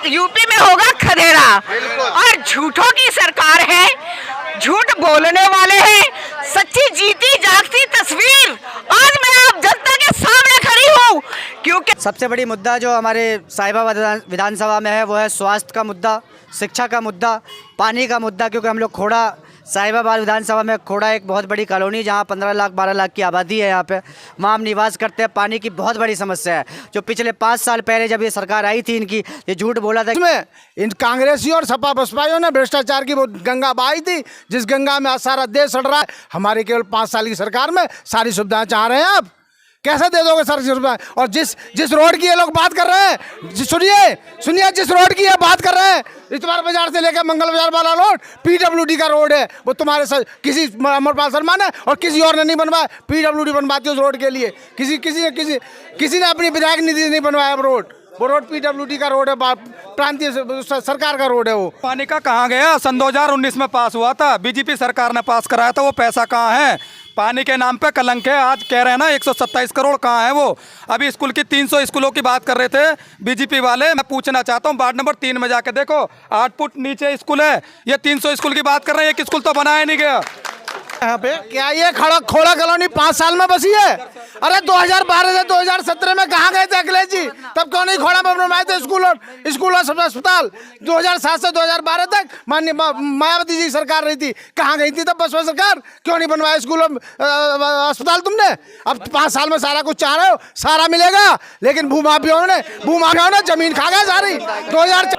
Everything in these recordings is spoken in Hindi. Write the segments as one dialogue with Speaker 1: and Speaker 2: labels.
Speaker 1: यूपी में होगा खदेड़ा। और झूठों की सरकार है, झूठ बोलने वाले हैं। सच्ची जीती जागती तस्वीर आज मैं आप जनता के सामने खड़ी हूँ, क्योंकि
Speaker 2: सबसे बड़ी मुद्दा जो हमारे साहिबाबाद विधानसभा में है वो है स्वास्थ्य का मुद्दा, शिक्षा का मुद्दा, पानी का मुद्दा। क्योंकि हम लोग खोड़ा, साहिबाबाद विधानसभा में खोड़ा एक बहुत बड़ी कॉलोनी जहाँ 15 लाख 12 लाख की आबादी है यहाँ पे, वहाँ हम निवास करते हैं। पानी की बहुत बड़ी समस्या है, जो पिछले 5 साल पहले जब ये सरकार आई थी इनकी, ये झूठ बोला था
Speaker 3: इसमें इन कांग्रेसी और सपा बसपाइयों ने भ्रष्टाचार की वो गंगा बहाई थी, जिस गंगा में सारा देश सड़ रहा है। हमारे केवल 5 साल की सरकार में सारी सुविधाएं चाह रहे हैं आप, कैसे दे दोगे सारी सुविधाएं? और जिस रोड की ये लोग बात कर रहे हैं, सुनिए जिस रोड की ये बात कर रहे हैं, इतवार बाजार से लेकर मंगल बाजार वाला रोड पीडब्ल्यूडी का रोड है। वो तुम्हारे किसी अमरपाल शर्मा ने और किसी और ने नहीं बनवाया, पीडब्ल्यूडी बनवाती है उस रोड के लिए। किसी ने अपनी विधायक निधि नहीं बनवाया वो रोड पीडब्ल्यूडी का रोड है, प्रांतीय सरकार का रोड है। वो
Speaker 4: पानी का कहाँ गया? सन 2019 में पास हुआ था, बीजेपी सरकार ने पास कराया था, वो पैसा कहाँ है? पानी के नाम पे कलंक है। आज कह रहे हैं ना 127 करोड़ कहाँ है वो? अभी स्कूल की 300 स्कूलों की बात कर रहे थे बीजेपी वाले। मैं पूछना चाहता हूँ, वार्ड नंबर 3 में जाके देखो, 8 फुट नीचे स्कूल है। ये 300 स्कूल की बात कर रहे हैं, एक स्कूल तो बनाया नहीं गया
Speaker 3: यहाँ पे। क्या ये खोड़ा कॉलोनी 5 साल में बसी है? अरे 2012 से 2017 में कहाँ गए थे अखिलेश जी? तब क्यों नहीं खोड़ा में बनवाए थे स्कूल और अस्पताल? 2007 से 2012 तक माननीय मायावती जी सरकार रही थी, कहाँ गई थी तब बसपा सरकार? क्यों नहीं बनवाया स्कूल और अस्पताल तुमने? अब 5 साल में सारा कुछ चाह रहे हो, सारा मिलेगा, लेकिन भूमाफियाओं ने जमीन खा गया सारी। 2000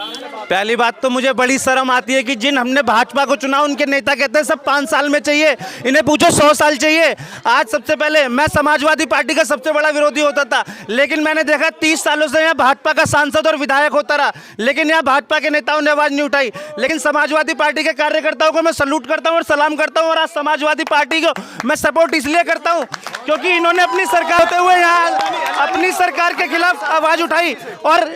Speaker 5: पहली बात तो मुझे बड़ी शर्म आती है कि जिन हमने भाजपा को चुना उनके नेता कहते हैं सब 5 साल में चाहिए, इन्हें पूछो 100 साल चाहिए। आज सबसे पहले मैं समाजवादी पार्टी का सबसे बड़ा विरोधी होता था, लेकिन मैंने देखा 30 सालों से यहाँ भाजपा का सांसद और विधायक होता रहा, लेकिन यहाँ भाजपा के नेताओं ने आवाज नहीं उठाई। लेकिन समाजवादी पार्टी के कार्यकर्ताओं को मैं सल्यूट करता हूँ और सलाम करता हूँ। और आज समाजवादी पार्टी को मैं सपोर्ट इसलिए करता हूँ क्योंकि इन्होंने अपनी सरकार होते हुए यहाँ अपनी सरकार के खिलाफ आवाज उठाई और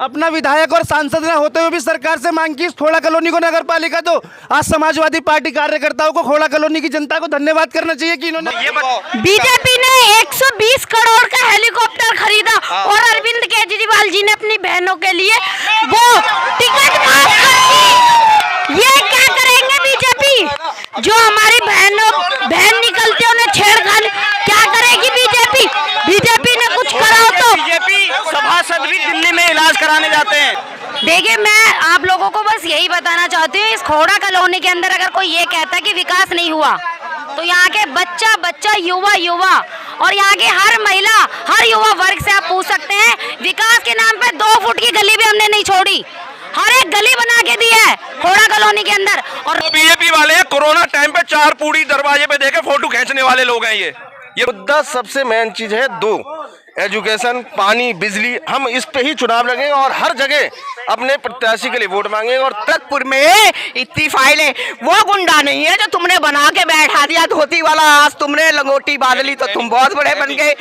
Speaker 5: अपना विधायक और सांसद होते हुए भी सरकार से मांग की खोड़ा कॉलोनी को नगर पालिका दो। आज समाजवादी पार्टी कार्यकर्ताओं को खोड़ा कॉलोनी की जनता को धन्यवाद करना चाहिए कि इन्होंने
Speaker 1: बीजेपी ने 120 करोड़ का हेलीकॉप्टर खरीदा और अरविंद केजरीवाल जी ने अपनी बहनों के लिए वो टिकट माफ कर दी। ये क्या करेंगे बीजेपी? जो हमारी बहन निकलते उन्हें छेड़खानी क्या करेगी बीजेपी? बीजेपी ने कुछ करा तो
Speaker 5: बीजेपी सभासद भी दिल्ली में इलाज कराने जाते हैं।
Speaker 1: देखिए, मैं आप लोगों को बस यही बताना चाहती हूँ, इस खोड़ा कॉलोनी के अंदर अगर कोई ये कहता है कि विकास नहीं हुआ, तो यहाँ के बच्चा युवा और यहाँ के हर महिला हर युवा वर्ग से आप पूछ सकते हैं। विकास के नाम पे 2 फुट की गली भी हमने नहीं छोड़ी, हर एक गली बना के दी है खोड़ा कॉलोनी के अंदर। और
Speaker 6: तो बीजेपी वाले कोरोना टाइम पे 4 पूड़ी दरवाजे पे देके फोटो खींचने वाले लोग हैं। ये मुद्दा सबसे मेन चीज है 2, एजुकेशन, पानी, बिजली। हम इस पे ही चुनाव लड़ेंगे और हर जगह अपने प्रत्याशी के लिए वोट मांगेंगे। और
Speaker 1: तत्पुर में इतनी फाइलें, वो गुंडा नहीं है जो तुमने बना के बैठा दिया धोती वाला। आज तुमने लंगोटी बादली तो तुम बहुत बड़े बन गए,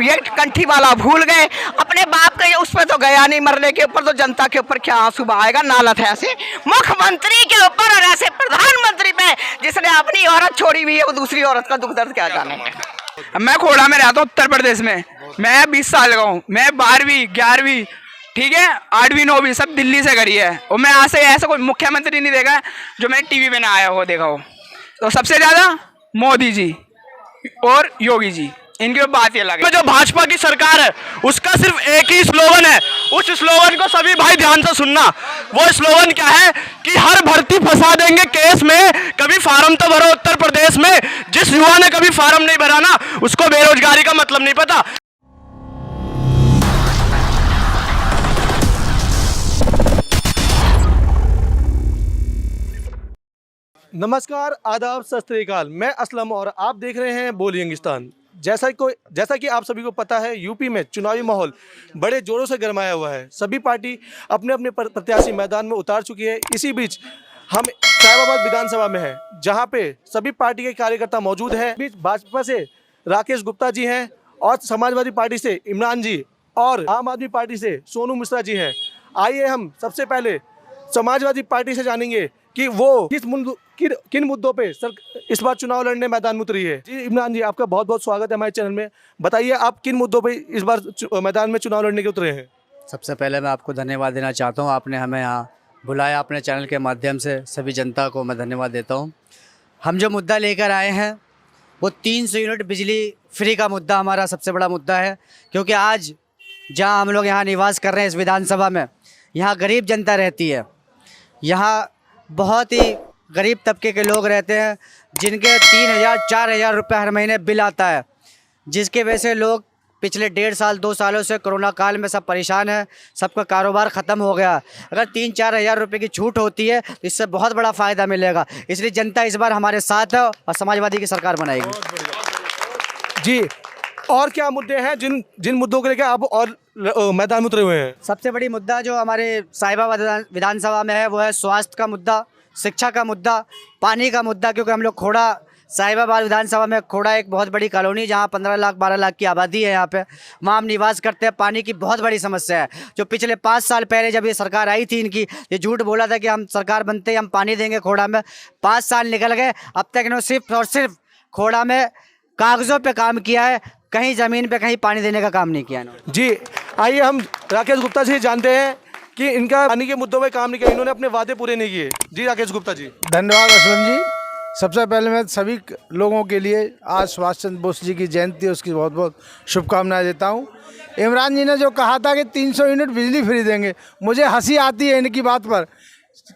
Speaker 1: ये कंठी वाला भूल गए। अपने बाप के उस पर तो गया नहीं, मरने के ऊपर तो जनता के ऊपर क्या आंसू बहाएगा? नालत है ऐसे मुख्यमंत्री के ऊपर और ऐसे प्रधानमंत्री पे जिसने अपनी औरत छोड़ी हुई है, वो दूसरी औरत का दुख दर्द क्या जाने।
Speaker 7: मैं खोड़ा में रहता हूँ, उत्तर प्रदेश में। मैं 20 साल का हूँ। मैं 12वीं 11वीं ठीक है 8वीं 9वीं सब दिल्ली से करी है। और मैं आज से ऐसा कोई मुख्यमंत्री नहीं देखा जो मैंने टीवी में ना आया हो देखा हो। तो सबसे ज़्यादा मोदी जी और योगी जी, इनकी बात ही अलग है।
Speaker 6: जो भाजपा की सरकार है उसका सिर्फ एक ही स्लोगन है, उस स्लोगन को सभी भाई ध्यान से सुनना। वो स्लोगन क्या है कि हर भर्ती फंसा देंगे केस में, कभी फार्म तो भरो उत्तर प्रदेश में। जिस युवा ने कभी फार्म नहीं भरा ना, उसको बेरोजगारी का मतलब नहीं पता।
Speaker 8: नमस्कार, आदाब, सत श्री अकाल। मैं असलम और आप देख रहे हैं बोल यंगिस्तान। जैसा कि आप सभी को पता है, यूपी में चुनावी माहौल बड़े जोरों से गरमाया हुआ है। सभी पार्टी अपने अपने प्रत्याशी मैदान में उतार चुकी है। इसी बीच हम साहिबाबाद विधानसभा में हैं, जहां पे सभी पार्टी के कार्यकर्ता मौजूद हैं। बीच भाजपा से राकेश गुप्ता जी हैं और समाजवादी पार्टी से इमरान जी और आम आदमी पार्टी से सोनू मिश्रा जी हैं। आइए हम सबसे पहले समाजवादी पार्टी से जानेंगे कि वो किन मुद्दों पे इस बार चुनाव लड़ने मैदान में उतरी है। जी इमरान जी, आपका बहुत बहुत स्वागत है हमारे चैनल में। बताइए आप किन मुद्दों पे इस बार मैदान में चुनाव लड़ने के उतरे हैं?
Speaker 2: सबसे पहले मैं आपको धन्यवाद देना चाहता हूँ, आपने हमें यहाँ बुलाया अपने चैनल के माध्यम से। सभी जनता को मैं धन्यवाद देता हूँ। हम जो मुद्दा लेकर आए हैं वो 300 यूनिट बिजली फ्री का मुद्दा हमारा सबसे बड़ा मुद्दा है, क्योंकि आज जहाँ हम लोग यहाँ निवास कर रहे हैं इस विधानसभा में, यहाँ गरीब जनता रहती है। यहाँ बहुत ही गरीब तबके के लोग रहते हैं जिनके 3,000-4,000 रुपये हर महीने बिल आता है, जिसके वजह से लोग पिछले 1.5 साल 2 सालों से कोरोना काल में सब परेशान है, सबका कारोबार ख़त्म हो गया। अगर 3-4 हज़ार रुपये की छूट होती है तो इससे बहुत बड़ा फ़ायदा मिलेगा। इसलिए जनता इस बार हमारे साथ है और समाजवादी की सरकार बनाएगी।
Speaker 8: जी, और क्या मुद्दे हैं जिन मुद्दों को लेकर आप और मैदान में उतरे हुए हैं?
Speaker 2: सबसे बड़ी मुद्दा जो हमारे साहिबाबाद विधानसभा में है वो है स्वास्थ्य का मुद्दा, शिक्षा का मुद्दा, पानी का मुद्दा। क्योंकि हम लोग खोड़ा, साहिबाबाद विधानसभा में खोड़ा एक बहुत बड़ी कॉलोनी जहाँ 15 लाख 12 लाख की आबादी है यहाँ पे, वहाँ हम निवास करते हैं। पानी की बहुत बड़ी समस्या है। जो पिछले 5 साल पहले जब ये सरकार आई थी इनकी, ये झूठ बोला था कि हम सरकार बनते ही हम पानी देंगे खोड़ा में। 5 साल निकल गए, अब तक इन्होंने सिर्फ और सिर्फ खोड़ा में कागज़ों पे काम किया है, कहीं ज़मीन पे कहीं पानी देने का काम नहीं किया इन्होंने।
Speaker 8: जी, आइए हम राकेश गुप्ता से जानते हैं कि इनका पानी के मुद्दों पे काम नहीं किया, इन्होंने अपने वादे पूरे नहीं किए। जी राकेश गुप्ता जी।
Speaker 3: धन्यवाद असलम जी। सबसे पहले मैं सभी लोगों के लिए आज सुभाष चंद्र बोस जी की जयंती है, उसकी बहुत बहुत शुभकामनाएं देता हूं। इमरान जी ने जो कहा था कि 300 यूनिट बिजली फ्री देंगे, मुझे हंसी आती है इनकी बात पर।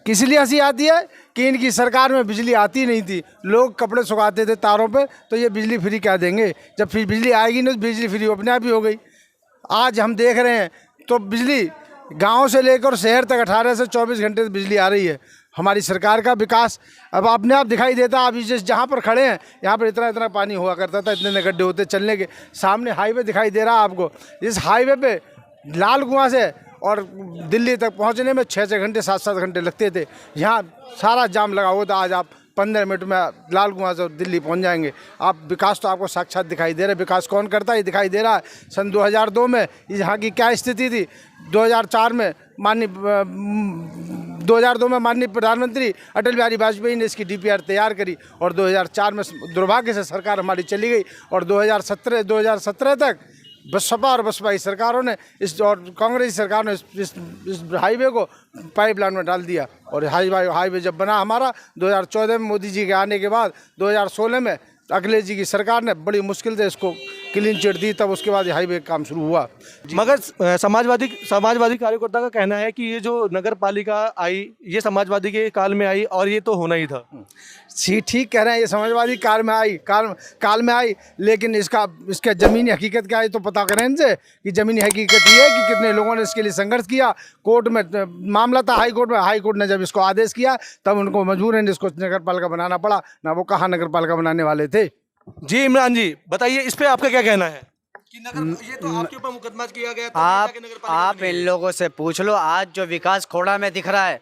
Speaker 3: किस लिए हंसी आती है कि इनकी सरकार में बिजली आती नहीं थी, लोग कपड़े सुखाते थे तारों पे, तो ये बिजली फ्री क्या देंगे। जब फिर बिजली आएगी ना तो बिजली फ्री अपने आप ही हो गई। आज हम देख रहे हैं तो बिजली गांव से लेकर शहर तक 18 से 24 घंटे बिजली आ रही है। हमारी सरकार का विकास अब अपने आप दिखाई देता है। अभी जिस जहाँ पर खड़े हैं यहाँ पर इतना इतना पानी हुआ करता था, इतने गड्ढे होते चलने के। सामने हाईवे दिखाई दे रहा है आपको, इस हाईवे पे लाल कुआं से और दिल्ली तक पहुँचने में 6-6 घंटे 7-7 घंटे लगते थे। यहाँ सारा जाम लगा हुआ था, आज आप 15 मिनट में लाल कुआं से दिल्ली पहुंच जाएंगे आप। विकास तो आपको साक्षात दिखाई दे रहा है। विकास कौन करता है ये दिखाई दे रहा है। सन 2002 में यहाँ की क्या स्थिति थी, 2004 में 2002 में माननीय प्रधानमंत्री अटल बिहारी वाजपेयी ने इसकी DPR तैयार करी और 2004 में दुर्भाग्य से सरकार हमारी चली गई और 2017 तक बसपा और बसपा की सरकारों ने इस और कांग्रेस सरकार ने इस हाईवे को पाइपलाइन में डाल दिया। और हाईवे जब बना हमारा 2014 में मोदी जी के आने के बाद, 2016 में अखिलेश जी की सरकार ने बड़ी मुश्किल से इसको क्लीन चिट दी, तब उसके बाद हाईवे काम शुरू हुआ।
Speaker 8: मगर समाजवादी कार्यकर्ता का कहना है कि ये जो नगर पालिका आई ये समाजवादी के काल में आई और ये तो होना ही था।
Speaker 3: ठीक कह रहे हैं, ये समाजवादी काल में आई, लेकिन इसका ज़मीनी हकीकत क्या है तो पता करें इनसे कि ज़मीनी हकीकत ये है कि कितने लोगों ने इसके लिए संघर्ष किया। कोर्ट में मामला था, हाई कोर्ट ने जब इसको आदेश किया तब उनको मजबूरन इसको नगर पालिका बनाना पड़ा, ना वो कहाँ नगर पालिका बनाने वाले थे।
Speaker 8: जी इमरान जी बताइए, इस पे आपका क्या कहना है कि ये तो आपके ऊपर मुकदमा किया गया था।
Speaker 2: आप इन लोगों से पूछ लो, आज जो विकास खोड़ा में दिख रहा है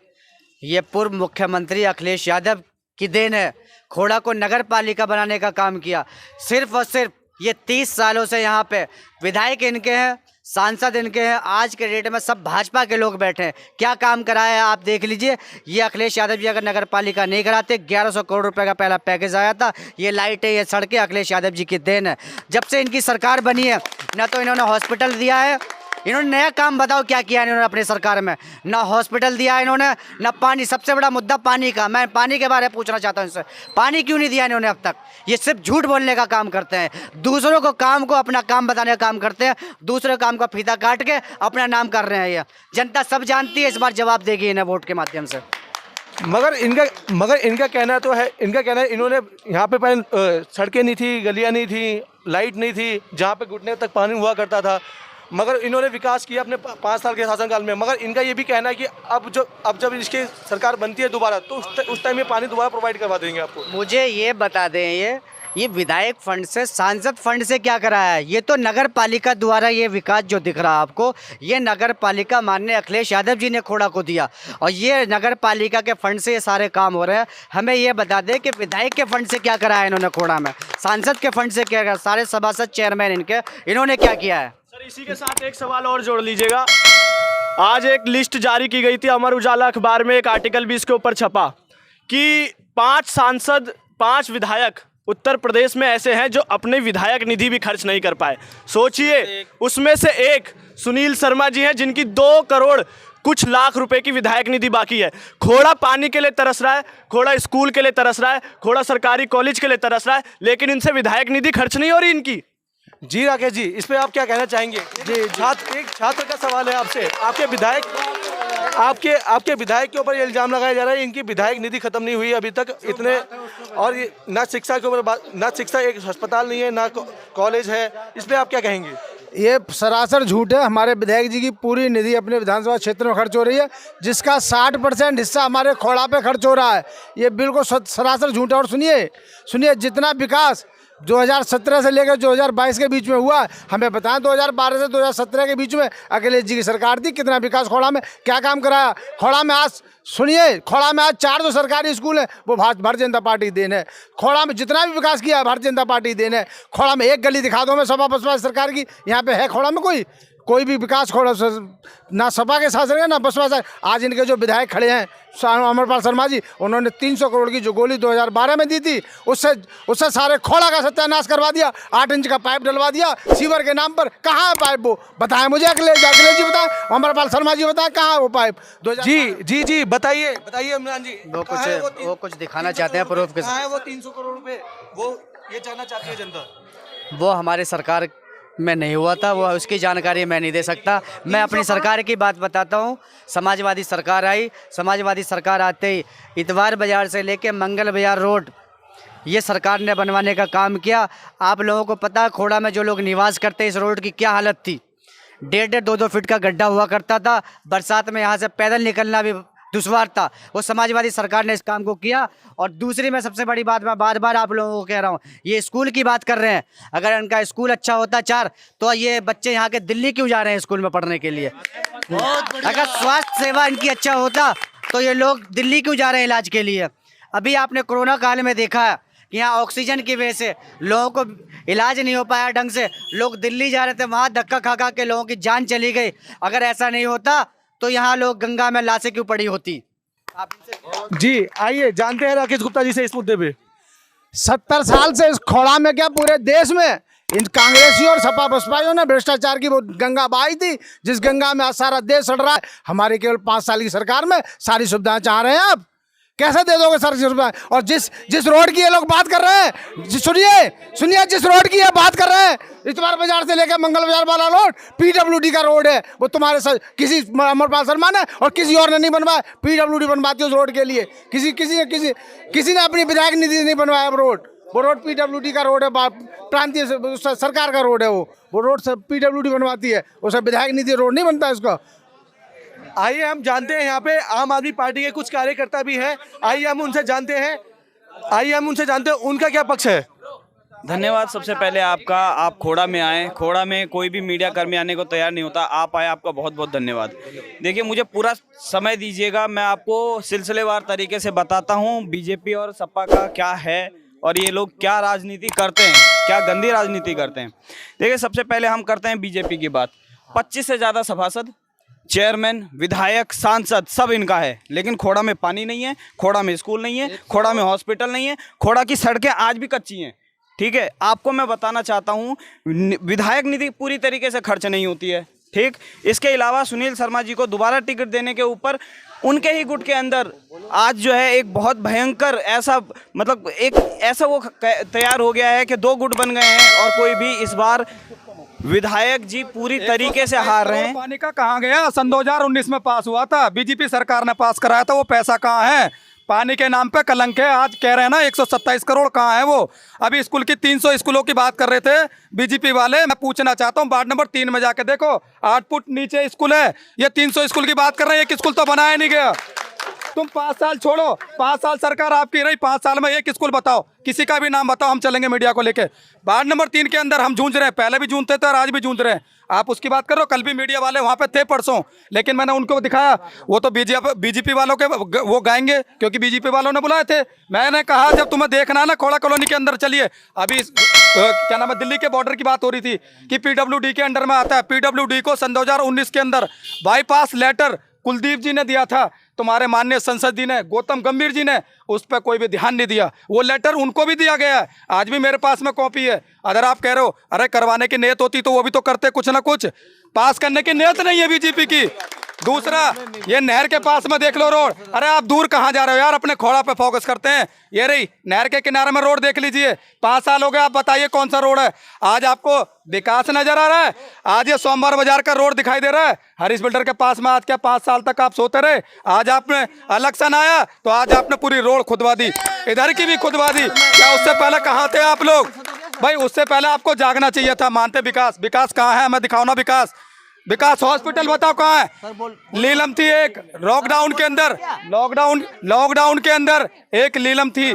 Speaker 2: ये पूर्व मुख्यमंत्री अखिलेश यादव की देन है। खोड़ा को नगर पालिका बनाने का काम किया। सिर्फ और सिर्फ ये 30 सालों से यहाँ पे विधायक इनके हैं, सांसद इनके हैं, आज के डेट में सब भाजपा के लोग बैठे हैं। क्या काम कराया है आप देख लीजिए। ये अखिलेश यादव जी अगर नगर पालिका नहीं कराते, 1100 करोड़ रुपए का पहला पैकेज आया था। ये लाइटें, ये सड़कें अखिलेश यादव जी की देन है। जब से इनकी सरकार बनी है ना तो इन्होंने हॉस्पिटल दिया है, इन्होंने नया काम बताओ क्या किया इन्होंने अपनी सरकार में। ना हॉस्पिटल दिया इन्होंने, ना पानी। सबसे बड़ा मुद्दा पानी का, मैं पानी के बारे में पूछना चाहता हूँ इनसे, पानी क्यों नहीं दिया इन्होंने अब तक। ये सिर्फ झूठ बोलने का काम करते हैं, दूसरों को काम को अपना काम बताने का काम करते हैं, दूसरे काम का फीता काट के अपना नाम कर रहे हैं। ये जनता सब जानती है, इस बार जवाब देगी इन्हें वोट के माध्यम से।
Speaker 8: मगर इनका कहना तो है, इन्होंने यहाँ पे पहले सड़कें नहीं थी, गलियाँ नहीं थी, लाइट नहीं थी, जहाँ पे घुटने तक पानी हुआ करता था। मगर इन्होंने विकास किया अपने 5 साल के शासनकाल में। मगर इनका ये भी कहना है कि अब जब इसकी सरकार बनती है दोबारा तो उस टाइम में पानी दोबारा प्रोवाइड करवा देंगे आपको।
Speaker 2: मुझे ये बता दें, ये विधायक फंड से, सांसद फंड से क्या कराया है। ये तो नगर पालिका द्वारा ये विकास जो दिख रहा है आपको, ये नगर पालिका माननीय अखिलेश यादव जी ने खोड़ा को दिया और ये नगर पालिका के फंड से ये सारे काम हो रहे हैं। हमें ये बता दें कि विधायक के फंड से क्या कराया इन्होंने खोड़ा में, सांसद के फंड से क्या कराया, सारे सभासद चेयरमैन इन्होंने क्या किया है।
Speaker 6: सर इसी के साथ एक सवाल और जोड़ लीजिएगा। आज एक लिस्ट जारी की गई थी, अमर उजाला अखबार में एक आर्टिकल भी इसके ऊपर छपा कि 5 सांसद 5 विधायक उत्तर प्रदेश में ऐसे हैं जो अपने विधायक निधि भी खर्च नहीं कर पाए। सोचिए, उसमें से एक
Speaker 5: सुनील शर्मा जी हैं, जिनकी 2 करोड़ कुछ लाख रुपए की विधायक निधि बाकी है। खोड़ा पानी के लिए तरस रहा है, खोड़ा स्कूल के लिए तरस रहा है, खोड़ा सरकारी कॉलेज के लिए तरस रहा है, लेकिन इनसे विधायक निधि खर्च नहीं हो रही इनकी।
Speaker 8: जी राकेश जी, इस पे आप क्या कहना चाहेंगे? जी, एक छात्र का सवाल है आपसे। आपके विधायक के ऊपर ये इल्जाम लगाया जा रहा है इनकी विधायक निधि खत्म नहीं हुई अभी तक इतने, और ये ना शिक्षा के ऊपर ना शिक्षा, एक अस्पताल नहीं है, ना कॉलेज है, इस पे आप क्या कहेंगे?
Speaker 3: ये सरासर झूठ है। हमारे विधायक जी की पूरी निधि अपने विधानसभा क्षेत्र में खर्च हो रही है, जिसका 60% हिस्सा हमारे खोड़ा पे खर्च हो रहा है। ये बिल्कुल सरासर झूठ है। और सुनिए, जितना विकास 2017 से लेकर 2022 के बीच में हुआ है, हमें बताएं 2012 से 2017 के बीच में अखिलेश जी की सरकार थी, कितना विकास खोड़ा में क्या काम कराया। खोड़ा में आज 4 जो सरकारी स्कूल है वो भारतीय जनता पार्टी की देन है। खोड़ा में जितना भी विकास किया है भारतीय जनता पार्टी की देन है। खोड़ा में एक गली दिखा दो मैं सपा बसपा सरकार की, यहाँ पे है खोड़ा में कोई भी विकास खोड़ा ना सपा के शासन है ना बसपा शासन। आज इनके जो विधायक खड़े हैं अमरपाल शर्मा जी, उन्होंने 300 करोड़ की जो गोली 2012 में दी थी, उससे सारे खोड़ा का सत्यानाश करवा दिया। 8 इंच का पाइप डलवा दिया सीवर के नाम पर। कहाँ है पाइप? वो बताएं मुझे, अखिलेश जी बताएं, अमरपाल शर्मा जी बताएं, कहाँ है वो पाइप?
Speaker 8: जी बताइए इमरान जी।
Speaker 2: वो कुछ दिखाना चाहते हैं प्रूफ के साथ।
Speaker 8: कहाँ है वो 300 करोड़ रुपए? वो ये जानना चाहती है जनता।
Speaker 2: वो हमारे सरकार में नहीं हुआ था, वो उसकी जानकारी मैं नहीं दे सकता। मैं अपनी सरकार की बात बताता हूँ। समाजवादी सरकार आई, समाजवादी सरकार आते ही इतवार बाज़ार से लेके मंगल बाज़ार रोड ये सरकार ने बनवाने का काम किया। आप लोगों को पता है खोड़ा में जो लोग निवास करते हैं इस रोड की क्या हालत थी। 1.5 2 फीट का गड्ढा हुआ करता था, बरसात में यहाँ से पैदल निकलना भी दुश्वार था। वो समाजवादी सरकार ने इस काम को किया। और दूसरी मैं सबसे बड़ी बात मैं बार आप लोगों को कह रहा हूँ, ये स्कूल की बात कर रहे हैं। अगर इनका स्कूल अच्छा होता 4 तो ये बच्चे यहाँ के दिल्ली क्यों जा रहे हैं स्कूल में पढ़ने के लिए? अगर स्वास्थ्य सेवा इनकी अच्छा होता तो ये लोग दिल्ली क्यों जा रहे हैं इलाज के लिए? अभी आपने कोरोना काल में देखा है कि यहाँ ऑक्सीजन की वजह से लोगों को इलाज नहीं हो पाया ढंग से, लोग दिल्ली जा रहे थे, वहाँ धक्का खा के लोगों की जान चली गई। अगर ऐसा नहीं होता तो यहाँ लोग गंगा में लाशें क्यों पड़ी होती?
Speaker 8: जी आइए जानते हैं राकेश गुप्ता जी से इस मुद्दे पे।
Speaker 3: 70 साल से इस खोड़ा में क्या पूरे देश में इन कांग्रेसियों और सपा बसपाइयों ने भ्रष्टाचार की वो गंगा बहाई थी, जिस गंगा में आज सारा देश सड़ रहा है। हमारे केवल 5 साल की सरकार में सारी सुविधाएं चाह रहे हैं आप। कैसे दे दोगे सारी सुविधाएं? और जिस रोड की ये लोग बात कर रहे हैं, सुनिए जिस रोड की ये बात कर रहे हैं, इतवार बाजार से लेकर मंगल बाजार वाला रोड PWD का रोड है। वो तुम्हारे किसी अमरपाल शर्मा ने और किसी और ने नहीं बनवाया। PWD बनवाती है उस रोड के लिए। किसी ने अपनी विधायक निधि नहीं बनवाया रोड। वो रोड PWD का रोड है, प्रांतीय सरकार का रोड है। वो रोड से PWD बनवाती है, उससे विधायक निधि रोड नहीं बनता इसका।
Speaker 8: आइए हम जानते हैं यहाँ पे आम आदमी पार्टी के कुछ कार्यकर्ता भी हैं। आइए हम उनसे जानते हैं उनका क्या पक्ष है।
Speaker 9: धन्यवाद सबसे पहले आपका, आप खोड़ा में आए। खोड़ा में कोई भी मीडिया कर्मी आने को तैयार नहीं होता, आप आए, आपका बहुत बहुत धन्यवाद। देखिए मुझे पूरा समय दीजिएगा, मैं आपको सिलसिलेवार तरीके से बताता हूँ बीजेपी और सपा का क्या है और ये लोग क्या राजनीति करते हैं, क्या गंदी राजनीति करते हैं। देखिए सबसे पहले हम करते हैं बीजेपी की बात। 25 से ज़्यादा सभासद, चेयरमैन, विधायक, सांसद सब इनका है, लेकिन खोड़ा में पानी नहीं है, खोड़ा में स्कूल नहीं है, खोड़ा में हॉस्पिटल नहीं है, खोड़ा की सड़कें आज भी कच्ची हैं। ठीक है, आपको मैं बताना चाहता हूँ विधायक निधि पूरी तरीके से खर्च नहीं होती है। ठीक, इसके अलावा सुनील शर्मा जी को दोबारा टिकट देने के ऊपर उनके ही गुट के अंदर आज जो है एक बहुत भयंकर ऐसा मतलब एक ऐसा वो तैयार हो गया है कि 2 गुट बन गए हैं और कोई भी इस बार विधायक जी पूरी तरीके से हार रहे हैं।
Speaker 4: पानी का कहाँ गया? सन 2019 में पास हुआ था, बीजेपी सरकार ने पास कराया था, वो पैसा कहाँ है? पानी के नाम पे कलंक है। आज कह रहे हैं ना 127 करोड़ कहाँ है वो? अभी स्कूल की 300 स्कूलों की बात कर रहे थे बीजेपी वाले। मैं पूछना चाहता हूँ वार्ड नंबर 3 में जाके देखो, 8 फुट नीचे स्कूल है। ये 300 स्कूल की बात कर रहे हैं, एक स्कूल तो बनाया नहीं गया। तुम 5 साल छोड़ो, 5 साल सरकार आपकी रही, 5 साल में एक स्कूल बताओ, किसी का भी नाम बताओ, हम चलेंगे मीडिया को लेके। वार्ड नंबर 3 के अंदर हम जूझ रहे हैं, पहले भी जूझते थे और आज भी जूझ रहे हैं। आप उसकी बात करो, कल भी मीडिया वाले वहाँ पे थे परसों, लेकिन मैंने उनको दिखाया, वो तो बीजेपी वालों के वो गाएंगे क्योंकि बीजेपी वालों ने बुलाए थे। मैंने कहा जब तुम्हें देखना है ना खोड़ा कॉलोनी के अंदर चलिए। अभी क्या नाम है, दिल्ली के बॉर्डर की बात हो रही थी कि PWD के अंडर में आता है। PWD को सन 2019 के अंदर बाईपास लेटर कुलदीप जी ने दिया था, तुम्हारे माननीय संसद जी ने, गौतम गंभीर जी ने उस पर कोई भी ध्यान नहीं दिया। वो लेटर उनको भी दिया गया है, आज भी मेरे पास में कॉपी है। अगर आप कह रहे हो अरे करवाने की नीयत होती तो वो भी तो करते कुछ ना कुछ। पास करने की नीयत नहीं है बीजेपी की। दूसरा, ये नहर के पास में देख लो रोड। अरे आप दूर कहाँ जा रहे हो यार, अपने खोड़ा पे फोकस करते हैं। ये रही नहर के किनारे में रोड देख लीजिए, 5 साल हो गए, आप बताइए कौन सा रोड है। आज आपको विकास नजर आ रहा है? आज ये सोमवार बाजार का रोड दिखाई दे रहा है हरीश बिल्डर के पास में। आज क्या 5 साल तक आप सोते रहे? आज आपने इलेक्शन आया तो आज आपने पूरी रोड खुदवा दी, इधर की भी खुदवा दी। क्या उससे पहले कहाँ थे आप लोग? भाई उससे पहले आपको जागना चाहिए था। मानते विकास, विकास कहाँ है? मैं दिखाओ ना विकास। विकास हॉस्पिटल बताओ कहाँ है? नीलम थी एक लॉकडाउन के अंदर, लॉकडाउन के अंदर एक नीलम थी,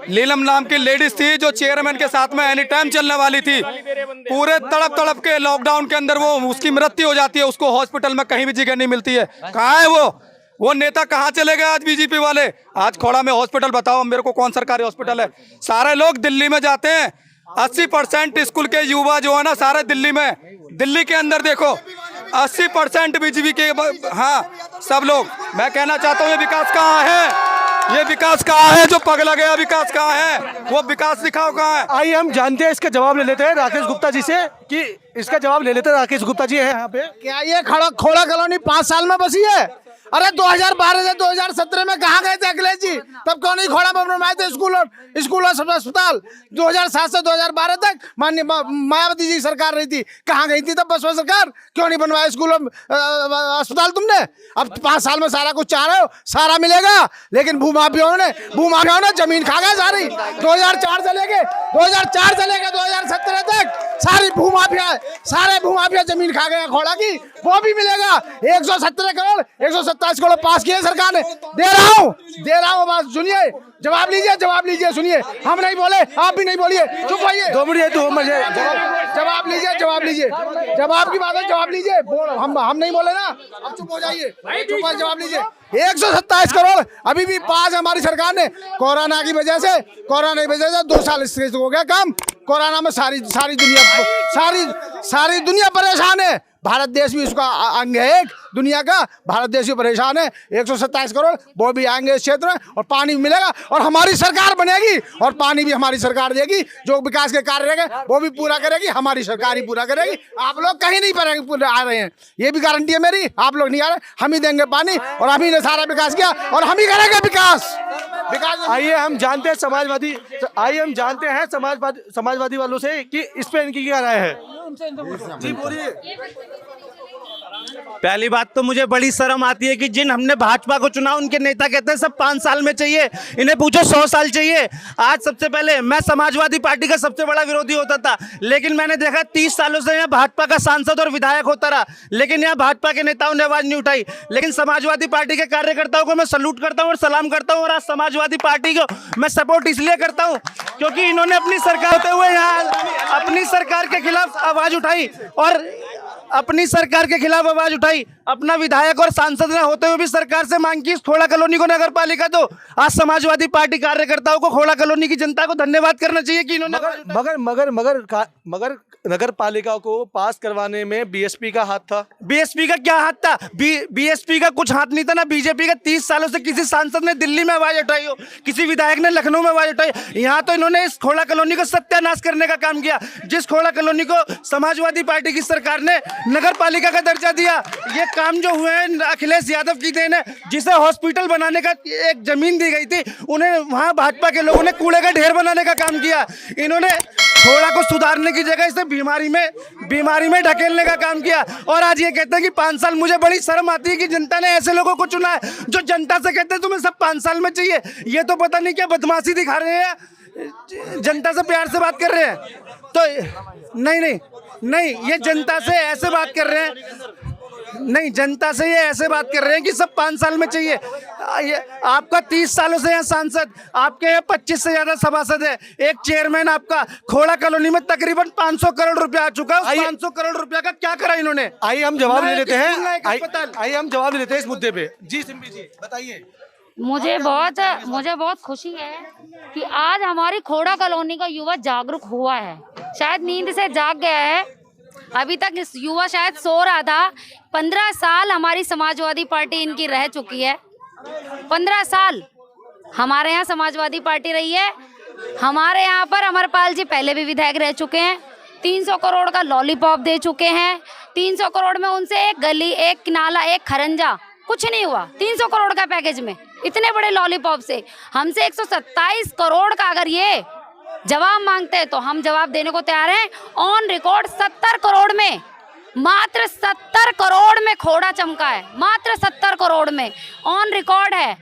Speaker 4: नीलम नाम की लेडीज थी जो चेयरमैन के साथ में एनी टाइम चलने वाली थी। पूरे तड़प तड़प के लॉकडाउन के अंदर वो उसकी मृत्यु हो जाती है, उसको हॉस्पिटल में कहीं भी जगह नहीं मिलती है। कहाँ है वो नेता कहाँ चले गए आज बीजेपी वाले? आज खोड़ा में हॉस्पिटल बताओ मेरे को, कौन सरकारी हॉस्पिटल है? सारे लोग दिल्ली में जाते हैं। 80% स्कूल के युवा जो है ना सारे दिल्ली में, दिल्ली के अंदर देखो 80% बीजेपी के, हाँ सब लोग। मैं कहना चाहता हूँ ये विकास कहाँ है? ये विकास कहाँ है जो पगला गया? विकास कहाँ है? वो विकास दिखाओ कहाँ है?
Speaker 8: आइए हम जानते हैं, इसका जवाब ले लेते हैं राकेश गुप्ता जी से कि इसका जवाब ले लेते हैं। राकेश गुप्ता जी है यहाँ पे।
Speaker 3: क्या ये खोड़ा कॉलोनी 5 साल में बसी है? अरे 2012 से 2017 में कहाँ गए थे अखिलेश जी? तब क्यों नहीं खोड़ा में बनवाए थे स्कूल और अस्पताल? 2007 से 2012 तक माननीय मायावती जी सरकार रही थी, कहाँ गई थी तब बसपा सरकार? क्यों नहीं बनवाया स्कूल और अस्पताल तुमने? अब 5 साल में सारा कुछ चाह रहे हो, सारा मिलेगा, लेकिन भूमाफियाओं ने जमीन खा गए सारी। 2004 से लेके 2017 तक सारे भूमाफिया जमीन खा गए खोड़ा की, वो भी मिलेगा। 117 करोड़ 127 करोड़ पास किए सरकार ने। दे रहा हूँ बात सुनिए, जवाब लीजिए सुनिए। हम नहीं बोले, आप भी नहीं बोलिए, चुप रहिए।
Speaker 8: 2 मिनट
Speaker 3: जवाब लीजिए जवाब की बात है, जवाब लीजिए। हम नहीं बोले ना, अब चुप हो जाइए, जवाब लीजिए। 127 करोड़ अभी भी पास हमारी सरकार ने। कोरोना की वजह से 2 साल इससे हो गया काम। कोरोना में सारी दुनिया परेशान है। भारत देश भी उसका अंग है, एक दुनिया का भारत देश भी परेशान है। 127 करोड़ वो भी आएंगे इस क्षेत्र में, और पानी भी मिलेगा, और हमारी सरकार बनेगी और पानी भी हमारी सरकार देगी। जो विकास के कार्य रहेंगे वो भी पूरा करेगी, हमारी सरकार ही पूरा करेगी। आप लोग कहीं नहीं आ रहे हैं, ये भी गारंटी है मेरी। आप लोग नहीं आ रहे, हम ही देंगे पानी, और हम ही ने सारा विकास किया, और हम ही करेंगे विकास।
Speaker 8: आइए हम जानते हैं समाजवादी वालों से कि इस पे इनकी क्या राय है। जी बोलिए।
Speaker 5: पहली बात तो मुझे बड़ी शर्म आती है कि जिन हमने भाजपा को चुना उनके नेता कहते हैं सब 5 साल में चाहिए, इन्हें पूछो 100 साल चाहिए। आज सबसे पहले मैं समाजवादी पार्टी का सबसे बड़ा विरोधी होता था, लेकिन मैंने देखा 30 सालों से यहाँ भाजपा का सांसद और विधायक होता रहा, लेकिन यहाँ भाजपा के नेताओं ने आवाज नहीं उठाई। लेकिन समाजवादी पार्टी के कार्यकर्ताओं को मैं सल्यूट करता हूँ और सलाम करता हूँ, और आज समाजवादी पार्टी को मैं सपोर्ट इसलिए करता हूँ क्योंकि इन्होंने अपनी सरकार होते हुए यहाँ अपनी सरकार के खिलाफ आवाज उठाई, और अपना विधायक और सांसद न होते हुए भी सरकार से मांग की खोड़ा कॉलोनी को नगर पालिका दो। आज समाजवादी पार्टी कार्यकर्ताओं को खोड़ा कॉलोनी की जनता को धन्यवाद करना चाहिए कि इन्होंने
Speaker 8: मगर नगर पालिका को पास करवाने में बीएसपी का हाथ था।
Speaker 5: बीएसपी का क्या हाथ था? बीएसपी का कुछ हाथ नहीं था ना बीजेपी का। 30 सालों से किसी सांसद ने दिल्ली में आवाज उठाई हो, किसी विधायक ने लखनऊ में आवाज उठाई। यहाँ तो इन्होंने इस खोड़ा कॉलोनी को सत्यानाश करने का काम किया। जिस खोड़ा कॉलोनी को समाजवादी पार्टी की सरकार ने नगर पालिका का दर्जा दिया, ये काम जो हुए हैं अखिलेश यादव की देन है। जिसे हॉस्पिटल बनाने का एक जमीन दी गई थी, उन्हें वहां भाजपा के लोगों ने कूड़े का ढेर बनाने का काम किया। इन्होंने खोड़ा को सुधारने की जगह इसे बीमारी में ढकेलने का काम किया, और आज ये कहते हैं कि 5 साल। मुझे बड़ी शर्म आती है कि जनता ने ऐसे लोगों को चुना है जो जनता से कहते हैं तुम्हें सब 5 साल में चाहिए। ये तो पता नहीं क्या बदमाशी दिखा रहे हैं, जनता से प्यार से बात कर रहे हैं। तो नहीं, ये जनता से ऐसे बात कर रहे हैं, नहीं जनता से ये ऐसे बात कर रहे हैं कि सब 5 साल में चाहिए। आपका 30 सालों से यहाँ सांसद, आपके यहाँ 25 से ज्यादा सभासद है, एक चेयरमैन आपका। खोड़ा कॉलोनी में तकरीबन 500 करोड़ रुपया आ चुका है। 500 करोड़ रुपया का क्या करा इन्होंने?
Speaker 8: आइए हम जवाब ले लेते हैं इस मुद्दे पे। जी सिम्बी जी बताइए।
Speaker 10: मुझे बहुत खुशी है कि आज हमारी खोड़ा कॉलोनी का युवा जागरूक हुआ है, शायद नींद से जाग गया है। अभी तक इस युवा शायद सो रहा था। 15 साल हमारी समाजवादी पार्टी इनकी रह चुकी है। 15 साल हमारे यहाँ समाजवादी पार्टी रही है। हमारे यहाँ पर अमरपाल जी पहले भी विधायक रह चुके हैं। 300 करोड़ का लॉलीपॉप दे चुके हैं। 300 करोड़ में उनसे एक गली, एक नाला, एक खरंजा कुछ नहीं हुआ 300 करोड़ का पैकेज में, इतने बड़े लॉलीपॉप से। हमसे 127 करोड़ का अगर ये जवाब मांगते हैं तो हम जवाब देने को तैयार हैं। ऑन रिकॉर्ड 70 करोड़ में, मात्र 70 करोड़ में खोड़ा चमका है, मात्र 70 करोड़ में ऑन रिकॉर्ड है।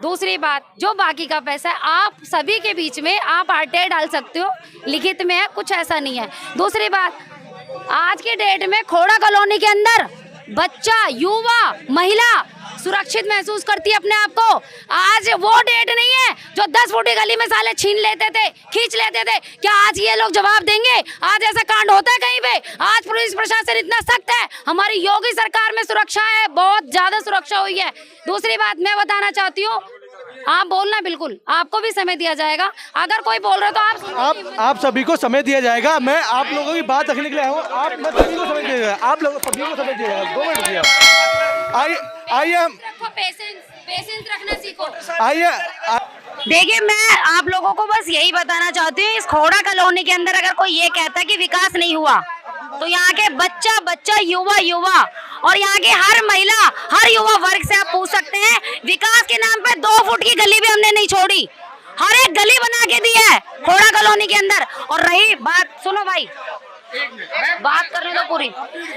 Speaker 10: दूसरी बात, जो बाकी का पैसा है आप सभी के बीच में आप आरटीआई डाल सकते हो, लिखित में है, कुछ ऐसा नहीं है। दूसरी बात, आज की डेट में खोड़ा कॉलोनी के अंदर बच्चा, युवा, महिला सुरक्षित महसूस करती है अपने आप को। आज वो डेट नहीं है जो 10 फुट की गली में साले छीन लेते थे, खींच लेते थे। क्या आज ये लोग जवाब देंगे? आज ऐसा कांड होता है कहीं पे? आज पुलिस प्रशासन इतना सख्त है। हमारी योगी सरकार में सुरक्षा है, बहुत ज्यादा सुरक्षा हुई है। दूसरी बात मैं बताना चाहती हूँ, आप बोलना, बिल्कुल आपको भी समय दिया जाएगा। अगर कोई बोल रहा है तो
Speaker 8: आप सभी को समय दिया जाएगा। मैं आप लोगों की बात रखने के लिए आया हूँ। आप सभी को समय दिया जाएगा, आप लोग सभी को समय दिया जाएगा। 2 मिनट रुकिए। आइए
Speaker 10: पेशेंस रखना सीखो।
Speaker 8: आइए।
Speaker 10: देखिए, मैं आप लोगों को बस यही बताना चाहती हूँ, इस खोड़ा कॉलोनी के अंदर अगर कोई ये कहता है कि विकास नहीं हुआ, तो यहाँ के बच्चा, युवा और यहाँ के हर महिला, हर युवा वर्ग से आप पूछ सकते हैं। विकास के नाम पे 2 फुट की गली भी हमने नहीं छोड़ी, हर एक गली बना के दी है खोड़ा कॉलोनी के अंदर। और रही बात, सुनो भाई, बात करने दो पूरी।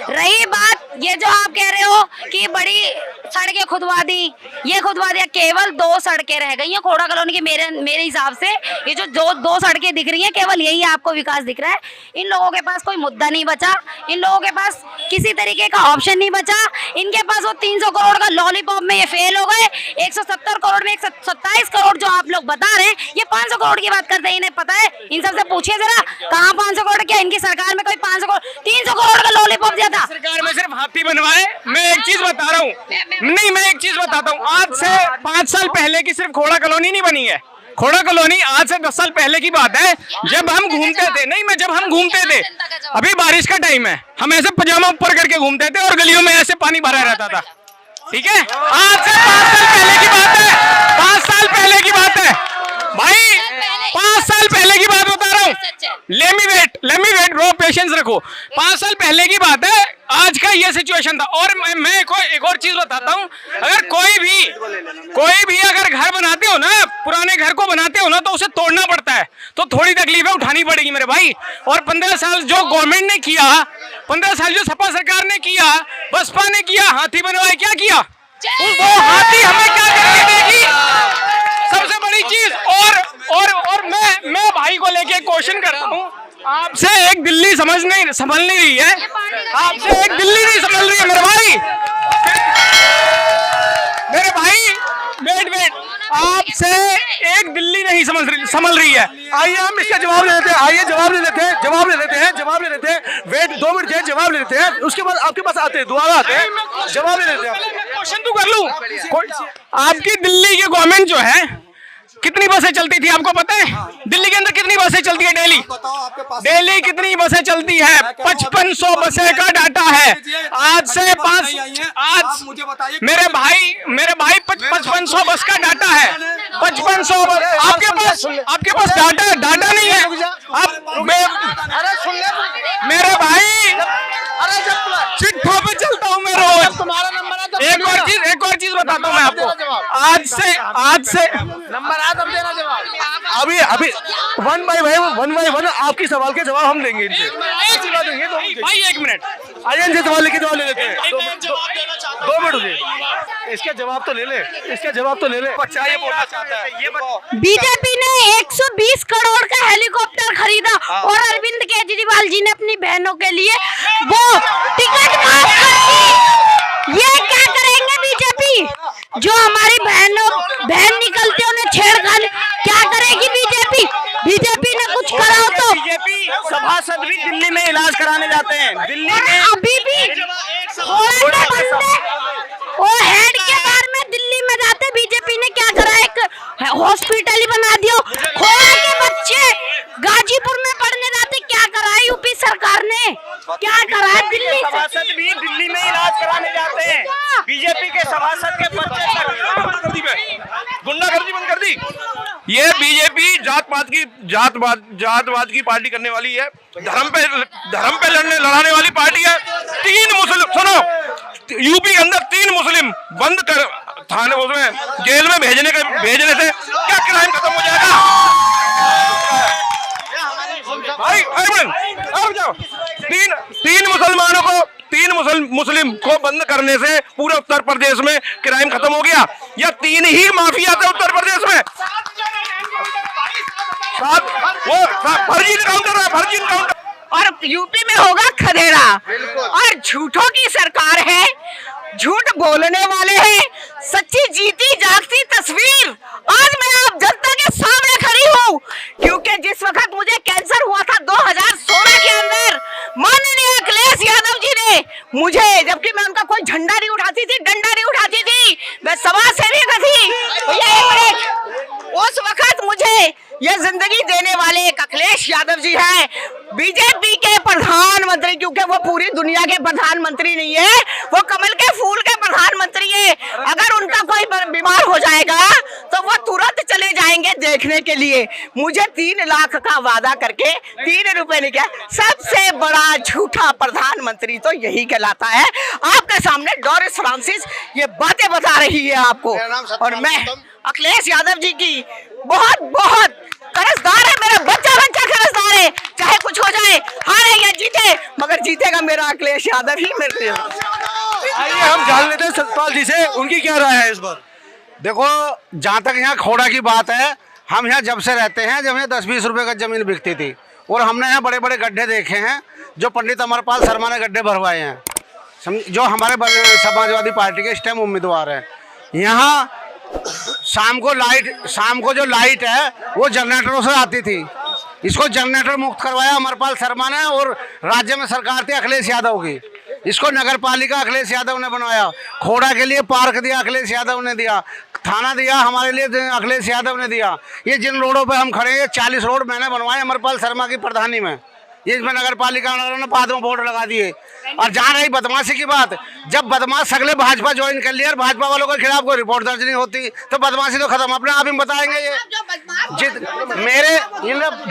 Speaker 10: रही बात ये जो आप कह रहे हो कि बड़ी सड़कें खुदवा दी, ये खुदवा दिया, केवल 2 सड़कें रह गई हैं खोड़ा कॉलोनी की। मेरे हिसाब से ये जो 2 सड़कें दिख रही हैं, केवल यही आपको विकास दिख रहा है। इन लोगों के पास कोई मुद्दा नहीं बचा, इन लोगों के पास किसी तरीके का ऑप्शन नहीं बचा। इनके पास वो 300 करोड़ का लॉलीपॉप में ये फेल हो गए। 170 करोड़ में 127 करोड़ जो आप लोग बता रहे हैं, ये 500 करोड़ की बात करते हैं। इन्हें पता है? इन सबसे पूछिए जरा, कहाँ 500 करोड़? क्या इनकी सरकार में कोई 500 करोड़, 300 करोड़ का लॉलीपॉप दिया था?
Speaker 7: सरकार में सिर्फ हाथी बनवाए। मैं एक चीज बता रहा हूँ, नहीं मैं एक चीज बताता हूँ, आज से 5 साल पहले की सिर्फ खोड़ा कॉलोनी नहीं बनी है। खोड़ा कॉलोनी आज से 10 साल पहले की बात है, जब हम घूमते थे, नहीं मैं जब हम घूमते थे, अभी बारिश का टाइम है, हम ऐसे पजामा ऊपर करके घूमते थे और गलियों में ऐसे पानी भरा रहता था। ठीक है, आज से 5 साल पहले की बात है, 5 साल पहले की बात है भाई, 5 साल पहले की बात बता रहा हूँ। Let me wait bro, patience रखो। 5 साल पहले की बात है, आज का ये सिचुएशन था। और मैं एक और चीज बताता हूँ, अगर कोई भी अगर घर बनाते हो ना, पुराने घर को बनाते हो ना, तो उसे तोड़ना पड़ता है, तो थोड़ी तकलीफें उठानी पड़ेगी मेरे भाई। और 15 साल जो गवर्नमेंट ने किया, 15 साल जो सपा सरकार ने किया, बसपा ने किया, हाथी बनवाए, क्या किया? वो हाथी हमें क्या करके देगी? सबसे बड़ी चीज। और मैं भाई को लेके क्वेश्चन करता हूँ, आपसे एक दिल्ली संभल नहीं रही है, आपसे एक दिल्ली नहीं संभल रही है मेरे भाई, वेट, आपसे एक दिल्ली नहीं संभल रही है।
Speaker 8: आइए हम इसका जवाब ले लेते हैं। आइए जवाब ले लेते हैं। वेट 2 मिनट के जवाब ले लेते हैं, उसके बाद आपके पास आते हैं, दोबारा आते हैं, जवाब ले लेते हैं।
Speaker 7: क्वेश्चन तो कर लूं, आपकी दिल्ली की गवर्नमेंट जो है, कितनी बसें चलती थी आपको पता है? दिल्ली के अंदर कितनी बसें चलती है डेली कितनी बसें चलती है? 5500 बसें का डाटा है। आज से 5 आज मुझे बताइए मेरे भाई 5500 बस का डाटा है। 5500 आपके पास डाटा नहीं है। मेरे भाई चिट्ठों पे चलता हूँ मैं रोज।
Speaker 3: तुम्हारा नंबर है तो
Speaker 7: एक और चीज बताता हूँ मैं आपको। आज से
Speaker 3: नंबर आ तब देना जवाब।
Speaker 8: अभी 1 बाय 1 आपकी सवाल के जवाब हम देंगे इनसे।
Speaker 7: भाई 1 मिनट,
Speaker 8: आइए इनसे सवाल लेके जवाब ले लेते हैं। 2 मिनट रुकिए, इसका जवाब तो ले ले। बच्चा ये बोलना चाहता है।
Speaker 10: बीजेपी ने 120 करोड़ का हेलीकॉप्टर खरीदा और अरविंद केजरीवाल जी ने अपनी बहनों के लिए वो टिकट माफ कर दी। ये क्या करेंगे बीजेपी? जो हमारी बहन निकलती है उन्हें छेड़खानी क्या करेगी बीजेपी? बीजेपी ने कुछ करा हो तो
Speaker 6: बीजेपी सभासद भी दिल्ली में इलाज कराने जाते हैं। दिल्ली में
Speaker 10: अभी भी वो हेड के बार में दिल्ली में जाते। बीजेपी ने क्या करा? एक हॉस्पिटल ही बना दिया। खोड़ा के बच्चे गाजीपुर में पढ़ने जाते, क्या करा है यूपी सरकार ने? क्या करा है? दिल्ली
Speaker 6: सभासद भी दिल्ली में इलाज कराने जाते हैं। बीजेपी के सभासद के पर्चे
Speaker 7: गुंडागर्दी बंद कर दी। ये बीजेपी
Speaker 6: जातवाद की पार्टी करने वाली है, धर्म पे लड़ाने वाली पार्टी है। 3 मुस्लिम, सुनो, यूपी के अंदर 3 मुस्लिम बंद कर थाने उसमें जेल में भेजने से क्या क्राइम खत्म हो जाएगा? भाई अब जाओ, 3 मुसलमानों को 3 मुस्लिम को बंद करने से पूरे उत्तर प्रदेश में क्राइम खत्म हो गया। या 3 ही माफिया थे उत्तर प्रदेश में, वो फर्जी इनकाउंटर है, फर्जी इनकाउंटर।
Speaker 1: और यूपी में होगा खदेड़ा। और झूठों की सरकार है, झूठ बोलने वाले हैं। सच्ची जीती जागती तस्वीर आज मैं आप जनता के सामने खड़ी हूँ, क्योंकि जिस वक्त मुझे कैंसर हुआ था 2016 के अंदर, माननीय अखिलेश यादव जी ने मुझे, जबकि मैं उनका कोई झंडा नहीं उठाती थी, डंडा नहीं उठाती थी, मैं समाज सेविका थी, उस वक्त मुझे ये जिंदगी देने वाले एक अखिलेश यादव जी हैं, बीजेपी के प्रधानमंत्री, क्योंकि वो पूरी दुनिया के प्रधानमंत्री नहीं है, वो कमल के फूल के प्रधानमंत्री है। अगर उनका कोई बीमार हो जाएगा तो वो तुरंत चले जाएंगे देखने के लिए। मुझे 3 लाख का वादा करके 3 रुपए नहीं किया। सबसे बड़ा झूठा प्रधानमंत्री तो यही कहलाता है। आपके सामने डोरिस फ्रांसिस ये बातें बता रही है आपको, और मैं अखिलेश यादव जी की बहुत बहुत कर्जदार है। मेरा बच्चा कर्जदार है, चाहे कुछ हो जाए, हारे या जीते, मगर जीतेगा मेरा अखिलेश यादव ही मेरे।
Speaker 3: आइए हम जान लेते हैं सतपाल जी से, उनकी क्या राय है इस बार। देखो, जहाँ तक यहाँ खोड़ा की बात है, हम यहाँ जब से रहते हैं, जब यहाँ 10-20 रुपए का जमीन बिकती थी, और हमने यहाँ बड़े बड़े गड्ढे देखे हैं जो पंडित अमरपाल शर्मा ने गड्ढे भरवाए हैं, जो हमारे समाजवादी पार्टी के इस टाइम उम्मीदवार हैं। यहाँ शाम को जो लाइट है वो जनरेटरों से आती थी, इसको जनरेटर मुक्त करवाया अमरपाल शर्मा ने, और राज्य में सरकार थी अखिलेश यादव की, इसको नगर पालिका अखिलेश यादव ने बनवाया। खोड़ा के लिए पार्क दिया अखिलेश यादव ने दिया, थाना दिया हमारे लिए अखिलेश यादव ने दिया। ये जिन रोडों पे हम खड़े हैं, 40 रोड मैंने बनवाए अमरपाल शर्मा की प्रधानी में, ये इसमें नगर पालिका ने बाद में बोर्ड लगा दिए। और जहाँ रही बदमाशी की बात, जब बदमाश सगले भाजपा ज्वाइन कर लिया और भाजपा वालों के खिलाफ कोई रिपोर्ट दर्ज नहीं होती तो बदमाशी तो खत्म। अपने आप ही बताएंगे ये मेरे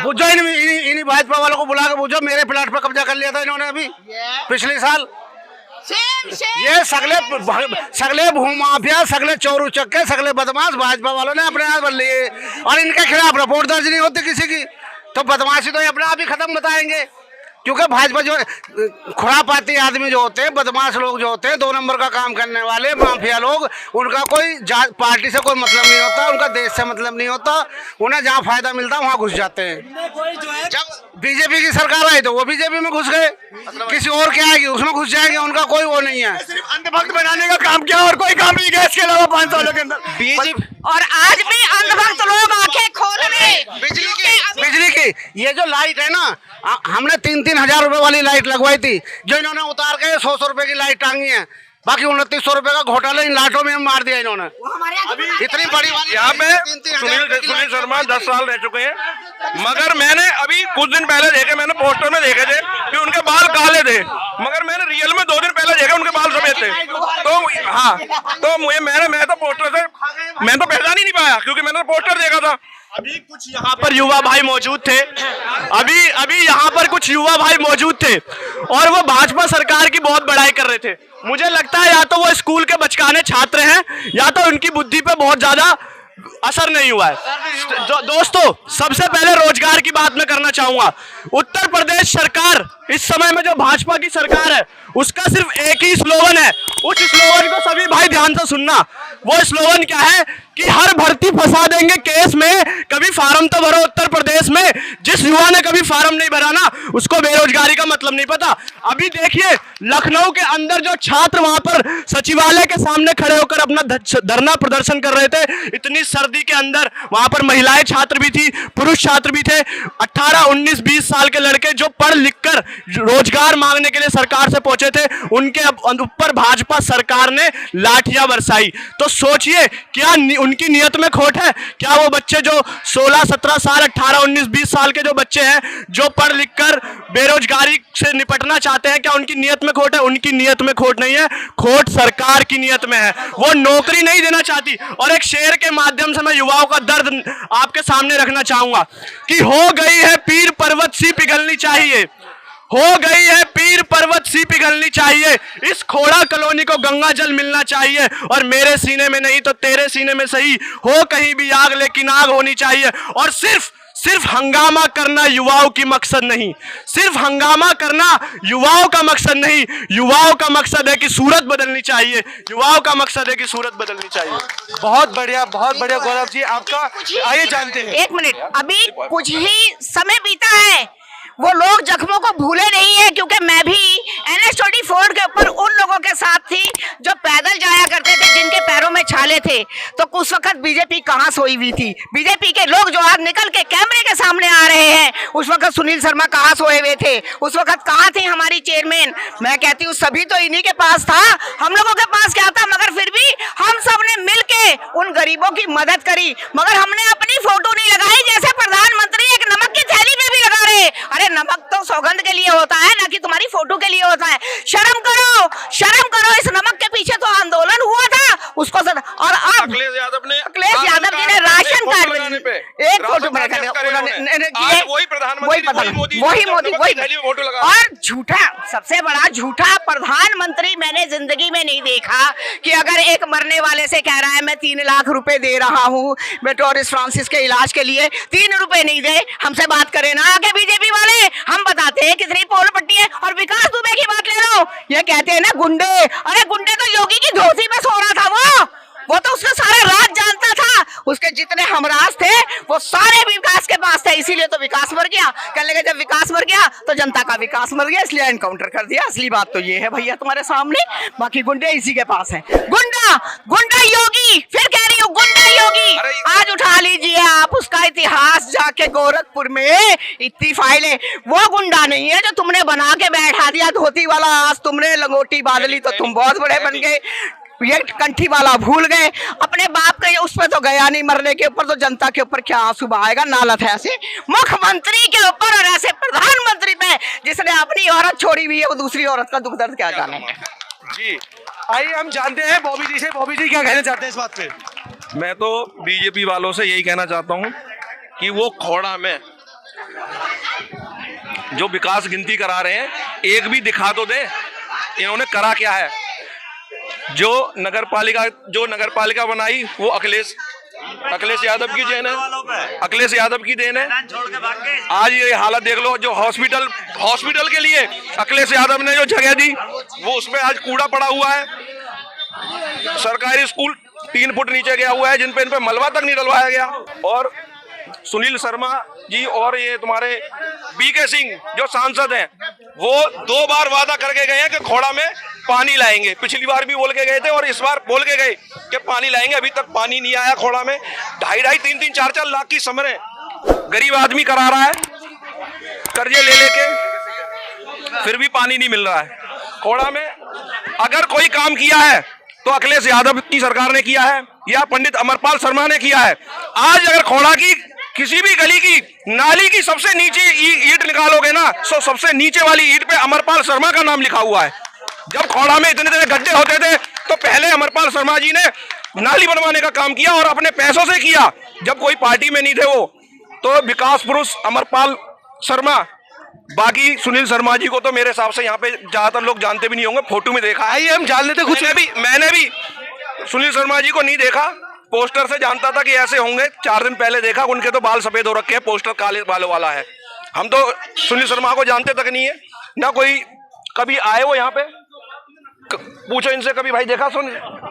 Speaker 3: पूछो, इन्हीं भाजपा वालों को बुला के पूछो, मेरे प्लाट पर कब्जा कर लिया था इन्होंने अभी पिछले साल। ये सगले भूमाफिया, सगले चोर उचक्के, सगले बदमाश भाजपा वालों ने अपने आप बन लिए, और इनके खिलाफ रिपोर्ट दर्ज नहीं होती किसी की, तो बदमाशी तो ये अपने आप ही खत्म बताएंगे। क्योंकि भाजपा जो खुरापाती आदमी जो होते हैं, बदमाश लोग जो होते हैं, 2 नंबर का काम करने वाले माफिया लोग, उनका कोई पार्टी से कोई मतलब नहीं होता, उनका देश से मतलब नहीं होता, उन्हें जहाँ फायदा मिलता है वहाँ घुस जाते हैं। जब बीजेपी की सरकार आई तो वो बीजेपी में घुस गए, किसी और के आएगी उसमें घुस जाएंगे, उनका कोई वो नहीं है। सिर्फ अंधभक्त बनाने का काम किया और कोई काम नहीं किया इसके अलावा 5 सालों के अंदर बीजेपी।
Speaker 1: और आज भी अंधभक्त लोग आंखें खोल रहे।
Speaker 3: बिजली की ये जो लाइट है ना, हमने 3-3 हजार रुपए वाली लाइट लगवाई थी, जो इन्होंने उतार के 100 रुपए की लाइट टांगी है, बाकी 2900 रुपए का घोटाला इन लाइटों में मार दिया इन्होंने। इतनी बड़ी वाली
Speaker 6: यहाँ पे सुनील शर्मा 10 साल रह चुके हैं, मगर मैंने अभी कुछ दिन पहले देखे, मैंने पोस्टर में देखे थे कि उनके बाल काले थे, मगर मैंने रियल में 2 दिन पहले देखे उनके बाल सफेद थे। तो हाँ, तो मैं तो पोस्टर से मैं तो पहचान ही नहीं पाया, क्योंकि मैंने पोस्टर देखा था। अभी कुछ यहाँ पर युवा भाई मौजूद थे, अभी यहाँ पर कुछ युवा भाई मौजूद थे, और वो भाजपा सरकार की बहुत बड़ाई कर रहे थे। मुझे लगता है या तो वो स्कूल के बचकाने छात्र हैं, या तो उनकी बुद्धि पे बहुत ज्यादा असर नहीं हुआ है। दोस्तों, सबसे पहले रोजगार की बात मैं करना चाहूंगा। उत्तर प्रदेश सरकार इस समय में जो भाजपा की सरकार है, उसका सिर्फ एक ही स्लोगन है, उस स्लोगन को सभी भाई ध्यान से सुनना। वो स्लोगन क्या है कि हर भर्ती फंसा देंगे केस में, कभी फार्म तो भरो उत्तर प्रदेश में। जिस युवा ने कभी फार्म नहीं भरा ना, उसको बेरोजगारी का मतलब नहीं पता। अभी देखिए लखनऊ के अंदर जो छात्र वहां पर सचिवालय के सामने खड़े होकर अपना धरना प्रदर्शन कर रहे थे, इतनी सर्दी के अंदर वहां पर महिलाएं छात्र भी थी, पुरुष छात्र भी थे, 18, 19, 20 साल के लड़के जो पढ़ लिख कर रोजगार मांगने के लिए सरकार से पहुंचे थे, उनके ऊपर भाजपा सरकार ने लाठियां बरसाई। तो सोचिए क्या उनकी नियत में खोट है? क्या वो बच्चे जो 16, 17 साल, 18, 19, 20 साल के जो बच्चे हैं जो पढ़ लिख कर बेरोजगारी से निपटना चाहते हैं, क्या उनकी नियत में खोट है? उनकी नियत में खोट नहीं है, खोट सरकार की नियत में है। वो नौकरी नहीं देना चाहती। और एक शेर के माध्यम से मैं युवाओं का दर्द आपके सामने रखना चाहूंगा कि हो गई है पीर पर्वत सी पिघलनी चाहिए, हो गई है पीर पर्वत सी पिघलनी चाहिए, इस खोड़ा कॉलोनी को गंगा जल मिलना चाहिए, और मेरे सीने में नहीं तो तेरे सीने में सही हो कहीं भी आग, लेकिन आग होनी चाहिए। और सिर्फ हंगामा करना युवाओं की मकसद नहीं, सिर्फ हंगामा करना युवाओं का मकसद नहीं, युवाओं का मकसद है कि सूरत बदलनी चाहिए, युवाओं का मकसद है कि सूरत बदलनी चाहिए।
Speaker 8: बहुत बढ़िया गौरव जी आपका। आइए जानते हैं।
Speaker 1: एक मिनट, अभी कुछ ही समय बीता है, वो लोग जख्मों को भूले नहीं है, क्योंकि मैं भी NH-24 के ऊपर उन लोगों के साथ थी जो पैदल जाया करते थे, जिनके पैरों में छाले थे। तो उस वक्त बीजेपी कहाँ सोई हुई थी? बीजेपी के लोग जो आज निकल के कैमरे के सामने आ रहे हैं, उस वक्त सुनील शर्मा कहाँ सोए हुए थे? उस वक्त कहाँ थी हमारी चेयरमैन? मैं कहती हूँ सभी तो इन्हीं के पास था, हम लोगों के पास क्या था? मगर फिर भी हम सब ने मिल के उन गरीबों की मदद करी, मगर हमने अपनी फोटो नहीं लगाई, जैसे प्रधानमंत्री एक नमक की थैली में भी लगा रहे। अरे नमक तो सौगंध के लिए होता है, ना कि तुम्हारी फोटो के लिए होता है। शर्म करो, शर्म करो। इस नमक के पीछे तो आंदोलन हुआ था, उसको और अब अखिलेश यादव जी ने राशन कार्ड एक फोटो में वही मोदी और झूठा, सबसे बड़ा झूठा प्रधानमंत्री मैंने जिंदगी में नहीं देखा कि अगर एक मरने वाले से कह रहा है मैं 3 लाख रुपए दे रहा हूँ मेट्रोरिस फ्रांसिस के इलाज के लिए, 3 रुपए नहीं दे। हमसे बात करें ना आगे बीजेपी वाले, हम बताते हैं कितनी पोल पट्टी है। और विकास दुबे की बात ले लो, ये कहते हैं ना गुंडे, अरे गुंडे तो योगी की धोती में सो रहा था, वो तो उसका सारा राज जानता था, उसके जितने हमराज थे वो सारे विकास के पास थे, इसीलिए तो विकास मर गया। कह लगे जब विकास मर गया तो जनता का विकास मर गया, इसलिए एनकाउंटर कर दिया। असली बात तो ये है भैया तुम्हारे सामने, बाकी गुंडे इसी के पास है। गुंडा योगी, फिर कह रही हूँ गुंडा योगी। आज उठा लीजिए आप उसका इतिहास, जाके गोरखपुर में इतनी फाइलें। वो गुंडा नहीं है जो तुमने बना के बैठा दिया धोती वाला, आज तुमने लंगोटी बादली तो तुम बहुत बड़े बन गए, ये कंठी वाला भूल गए। अपने बाप के उस पर तो गया नहीं, मरने के ऊपर तो जनता के ऊपर क्या आंसू बहाएगा? नालत है ऐसे मुख्यमंत्री के ऊपर और ऐसे प्रधानमंत्री पे जिसने अपनी औरत छोड़ी हुई है, वो दूसरी औरत का दुख दर्द क्या जाने।
Speaker 8: जी आइए हम जानते हैं बॉबी जी से। बॉबी जी क्या कहना चाहते हैं इस बात पे?
Speaker 11: मैं तो बीजेपी वालों से यही कहना चाहता हूं कि वो खोड़ा में जो विकास गिनती करा रहे हैं, एक भी दिखा तो दे इन्होंने करा क्या है। जो नगरपालिका बनाई वो अखिलेश यादव की देन है, अखिलेश यादव की देन है। आज ये हालत देख लो, जो हॉस्पिटल के लिए अखिलेश यादव ने जो जगह दी वो उसमें आज कूड़ा पड़ा हुआ है। सरकारी स्कूल 3 फुट नीचे गया हुआ है, जिन पे इन पे मलबा तक नहीं डलवाया गया। और सुनील शर्मा जी और ये तुम्हारे बीके सिंह जो सांसद हैं, वो 2 बार वादा करके गए हैं कि खोड़ा में पानी लाएंगे। पिछली बार भी बोल के गए थे और इस बार बोल के गए कि पानी लाएंगे, अभी तक पानी नहीं आया खोड़ा में। 2.5, 3, 4 लाख की समरें गरीब आदमी करा रहा है कर्जे ले लेके, फिर भी पानी नहीं मिल रहा है खोड़ा में। अगर कोई काम किया है तो अखिलेश यादव की सरकार ने किया है या पंडित अमरपाल शर्मा ने किया है। आज अगर खोड़ा की किसी भी गली की नाली की सबसे नीचे ईंट निकालोगे ना, तो सबसे नीचे वाली ईंट पे अमरपाल शर्मा का नाम लिखा हुआ है। जब खोड़ा में इतने गड्ढे होते थे तो पहले अमरपाल शर्मा जी ने नाली बनवाने का काम किया और अपने पैसों से किया, जब कोई पार्टी में नहीं थे वो। तो विकास पुरुष अमरपाल शर्मा, बाकी सुनील शर्मा जी को तो मेरे हिसाब से यहाँ पे ज्यादातर लोग जानते भी नहीं होंगे, फोटो में देखा।
Speaker 8: आइए हम जान लेते कुछ।
Speaker 11: मैंने भी सुनील शर्मा जी को नहीं देखा, पोस्टर से जानता था कि ऐसे होंगे। 4 दिन पहले देखा, उनके तो बाल सफेद हो रखे हैं, पोस्टर काले बालों वाला है। हम तो सुनील शर्मा को जानते तक नहीं है, ना कोई कभी आए वो यहाँ पे। पूछो इनसे, कभी भाई देखा सुन,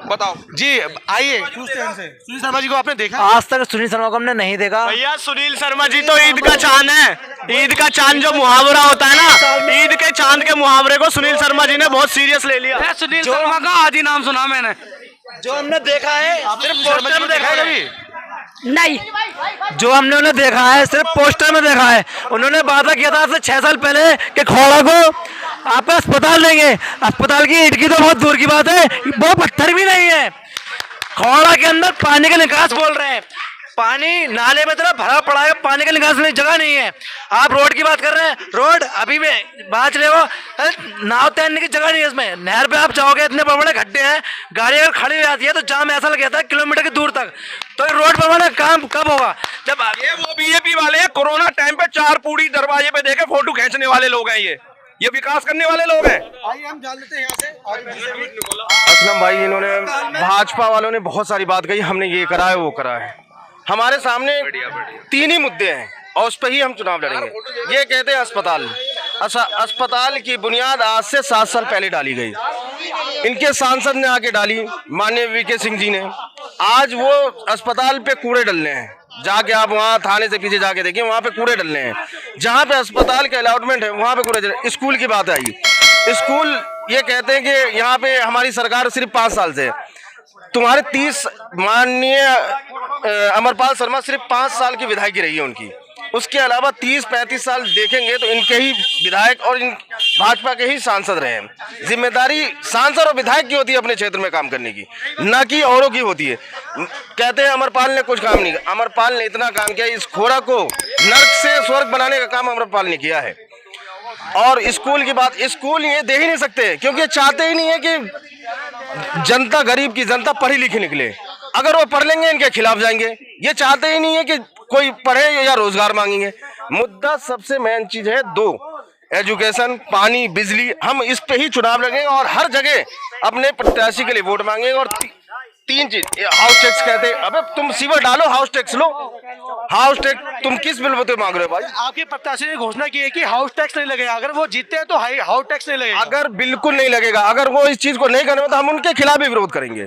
Speaker 11: बताओ
Speaker 8: जी। आइए पूछते हैं इनसे, सुनील शर्मा जी को आपने देखा?
Speaker 2: आज तक सुनील शर्मा को हमने नहीं देखा।
Speaker 6: भैया सुनील शर्मा जी तो ईद का चांद है, ईद का चांद जो मुहावरा होता है ना, ईद के चांद के मुहावरे को सुनील शर्मा जी ने बहुत सीरियस ले लिया।
Speaker 4: सुनील शर्मा का आदि नाम सुना मैंने,
Speaker 2: जो हमने देखा है सिर्फ पोस्टर में देखा है।
Speaker 1: नहीं,
Speaker 2: जो हमने उन्हें देखा है सिर्फ पोस्टर में देखा है। उन्होंने वादा किया था आज से 6 साल पहले कि खोड़ा को आप अस्पताल देंगे। अस्पताल की ईंट की तो बहुत दूर की बात है, वो पत्थर भी नहीं है।
Speaker 5: खोड़ा के अंदर पानी का निकास बोल रहे हैं, पानी नाले में इतना भरा पड़ा है, पानी का निकास नहीं, जगह नहीं है। आप रोड की बात कर रहे हैं, रोड अभी भी बात रहे हो, नाव तैरने की जगह नहीं है इसमें। नहर पे आप जाओगे, इतने बड़े बड़े गड्ढे हैं, गाड़ी अगर खड़ी हो जाती है तो जाम ऐसा लग जाता है किलोमीटर की दूर तक। तो रोड पर बना काम कब होगा? जब
Speaker 11: ये वो बीजेपी वाले हैं, कोरोना टाइम पे 4 पूड़ी दरवाजे पे देके फोटो खींचने वाले लोग हैं, ये विकास करने वाले लोग हैं।
Speaker 8: आइए हम जान लेते हैं यहाँ से
Speaker 6: असलम भाई, इन्होंने भाजपा वालों ने बहुत सारी बात कही, हमने ये करा है वो करा है। हमारे सामने 3 ही मुद्दे हैं और उस पर ही हम चुनाव लड़ेंगे। ये कहते हैं अस्पताल, अस्पताल की बुनियाद आज से 7 साल पहले डाली गई, इनके सांसद ने आके डाली, माननीय वीके सिंह जी ने। आज वो अस्पताल पे कूड़े डलने हैं, जाके आप वहाँ थाने से पीछे जाके देखिए, वहाँ पे कूड़े डलने हैं। जहाँ पे अस्पताल के अलॉटमेंट है वहाँ पे कूड़े डलने। स्कूल की बात आई, स्कूल ये कहते हैं कि यहाँ पे हमारी सरकार सिर्फ 5 साल से, तुम्हारे 30 माननीय अमरपाल शर्मा सिर्फ 5 साल की विधायकी रही है उनकी, उसके अलावा 30-35 साल देखेंगे तो इनके ही विधायक और इन भाजपा के ही सांसद रहे हैं। जिम्मेदारी सांसद और विधायक की होती है अपने क्षेत्र में काम करने की, ना कि औरों की होती है। कहते हैं अमरपाल ने कुछ काम नहीं किया, अमरपाल ने इतना काम किया, इस खोड़ा को नर्क से स्वर्ग बनाने का काम अमरपाल ने किया है। और स्कूल की बात, स्कूल ये दे ही नहीं सकते क्योंकि चाहते ही नहीं है कि जनता, गरीब की जनता पढ़ी लिखी निकले। अगर वो पढ़ लेंगे इनके खिलाफ जाएंगे, ये चाहते ही नहीं है कि कोई पढ़े या रोजगार मांगेंगे। मुद्दा सबसे मेन चीज है 2, एजुकेशन, पानी, बिजली। हम इस पे ही चुनाव लड़ेंगे और हर जगह अपने प्रत्याशी के लिए वोट मांगेंगे। और 3 चीज, हाउस टैक्स कहते हैं, अबे तुम सीवर डालो, हाउस टैक्स लो। हाउस टैक्स तुम किस बिल पे मांग रहे हो भाई?
Speaker 8: आपके प्रत्याशी ने घोषणा की है कि हाउस टैक्स नहीं लगेगा, अगर वो जीतते हैं तो हाउस टैक्स नहीं लगेगा।
Speaker 6: अगर बिल्कुल नहीं लगेगा, अगर वो इस चीज को नहीं करेंगे तो हम उनके खिलाफ भी विरोध करेंगे,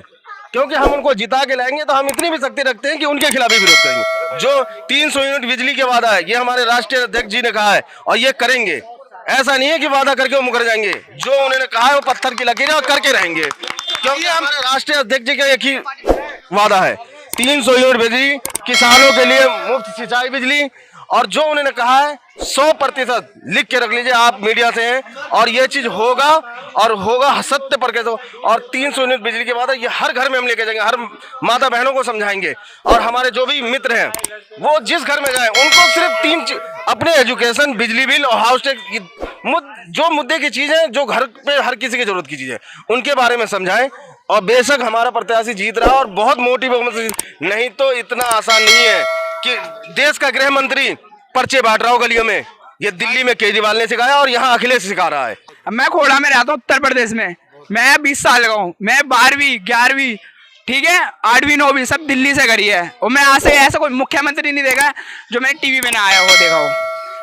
Speaker 6: क्योंकि हम उनको जिता के लाएंगे तो हम इतनी भी शक्ति रखते हैं कि उनके खिलाफ भी विरोध करेंगे। जो 300 यूनिट बिजली के वादा है, ये हमारे राष्ट्रीय अध्यक्ष जी ने कहा है और ये करेंगे। ऐसा नहीं है कि वादा करके वो मुकर जाएंगे, जो उन्होंने कहा है वो पत्थर की लकीर है और करके रहेंगे, क्योंकि हमारे राष्ट्रीय अध्यक्ष जी का एक ही वादा है, 300 यूनिट बिजली, किसानों के लिए मुफ्त सिंचाई बिजली। और जो उन्होंने कहा है 100% लिख के रख लीजिए, आप मीडिया से हैं, और ये चीज होगा और होगा सत्य पर के। तो और 300 यूनिट बिजली के बाद ये हर घर में हम लेके जाएंगे, हर माता बहनों को समझाएंगे। और हमारे जो भी मित्र हैं वो जिस घर में जाए उनको सिर्फ 3 अपने एजुकेशन, बिजली बिल और हाउस टैक्स, जो मुद्दे की चीज है, जो घर पे हर किसी की जरूरत की चीज है, उनके बारे में समझाएं। और बेशक हमारा प्रत्याशी जीत रहा और बहुत मोटी बहुमत से, नहीं तो इतना आसान नहीं है कि देश का गृह मंत्री पर्चे बांट रहा हो गलियों में। ये दिल्ली में केजरीवाल ने सिखाया और यहाँ अखिलेश सिखा रहा है।
Speaker 7: मैं खोड़ा में रहता हूँ, उत्तर प्रदेश में। मैं 20 साल का हूँ। मैं 12वीं 11वीं, ठीक है, 8वीं 9वीं सब दिल्ली से करी है। और मैं आज से ऐसा कोई मुख्यमंत्री नहीं देखा जो मैंने टीवी में ना आया हो देखा हो।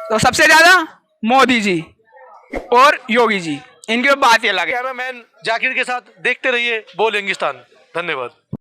Speaker 7: तो सबसे ज्यादा मोदी जी और योगी जी, इनकी बात ही अलग है।
Speaker 8: कैमरामैन जाकिर के साथ देखते रहिए बोल इंगिस्तान। धन्यवाद।